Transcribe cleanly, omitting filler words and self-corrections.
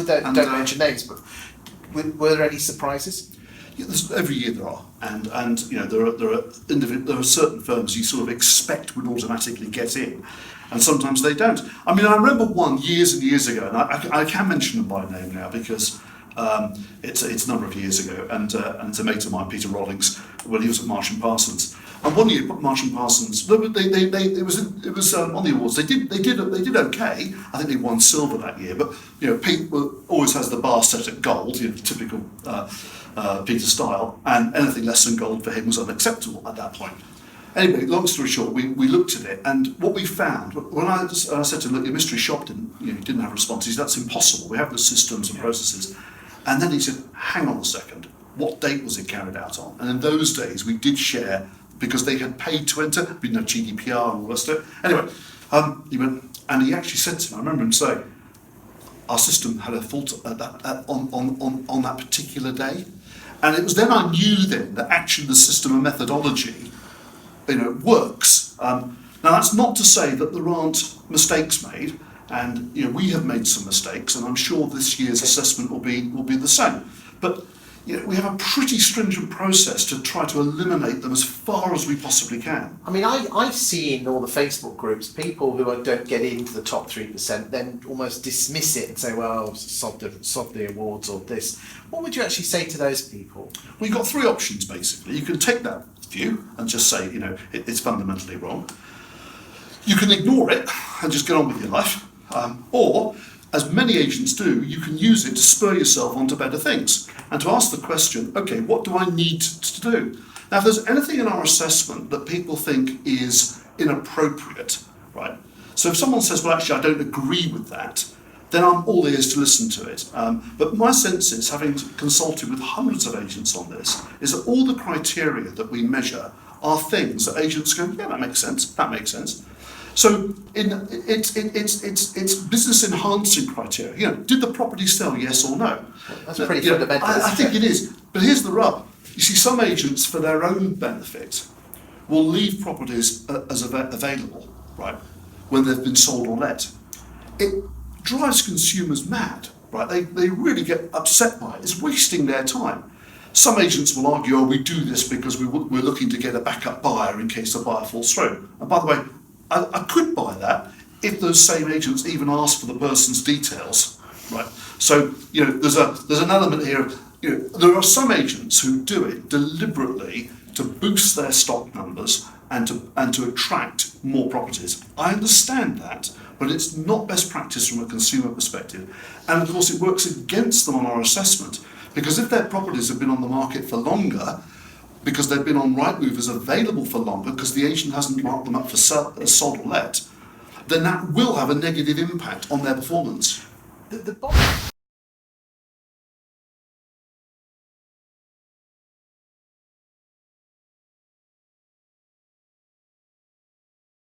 don't mention names, but were there any surprises? Yeah, every year there are, and there are certain firms you sort of expect would automatically get in, and sometimes they don't. I mean, I remember one years and years ago, and I can mention them by name now because it's a number of years ago, and it's a mate of mine, Peter Rollings, when he was at Marsh and Parsons. And one year, Marsh and Parsons, it was on the awards. They did okay. I think they won silver that year. But Pete always has the bar set at gold, typical Peter style. And anything less than gold for him was unacceptable at that point. Anyway, long story short, we looked at it, and what we found when I said to him, "Look, your mystery shop didn't have a response." He said, "That's impossible. We have the systems and processes." And then he said, "Hang on a second. What date was it carried out on?" And in those days, we did share, because they had paid to enter, GDPR and all that stuff. Anyway, he went, and he actually said to me, I remember him saying, "Our system had a fault on that particular day," and it was then I knew then that actually the system and methodology, works. Now that's not to say that there aren't mistakes made, and we have made some mistakes, and I'm sure this year's assessment will be the same. But we have a pretty stringent process to try to eliminate them as far as we possibly can. I mean, I see in all the Facebook groups people who don't get into the top 3% then almost dismiss it and say, well, sod the awards or this. What would you actually say to those people? Well, you've got three options, basically. You can take that view and just say, it's fundamentally wrong. You can ignore it and just get on with your life. Or, as many agents do, you can use it to spur yourself onto better things and to ask the question, okay, what do I need to do? Now, if there's anything in our assessment that people think is inappropriate, right? So if someone says, well, actually, I don't agree with that, then I'm all ears to listen to it. But my sense is, having consulted with hundreds of agents on this, is that all the criteria that we measure are things that agents go, yeah, that makes sense. So it's business enhancing criteria. Did the property sell, yes or no? That's pretty fundamental. I think it is. But here's the rub. You see, some agents, for their own benefit, will leave properties as available, right, when they've been sold or let. It drives consumers mad, right? They really get upset by it. It's wasting their time. Some agents will argue, oh, we do this because we're looking to get a backup buyer in case the buyer falls through. And by the way, I could buy that if those same agents even ask for the person's details, right? So there's an element here of there are some agents who do it deliberately to boost their stock numbers and to attract more properties. I understand that, but it's not best practice from a consumer perspective, and of course it works against them on our assessment, because if their properties have been on the market for longer, because they've been on Rightmove as available for longer because the agent hasn't marked them up for sold or let, then that will have a negative impact on their performance. The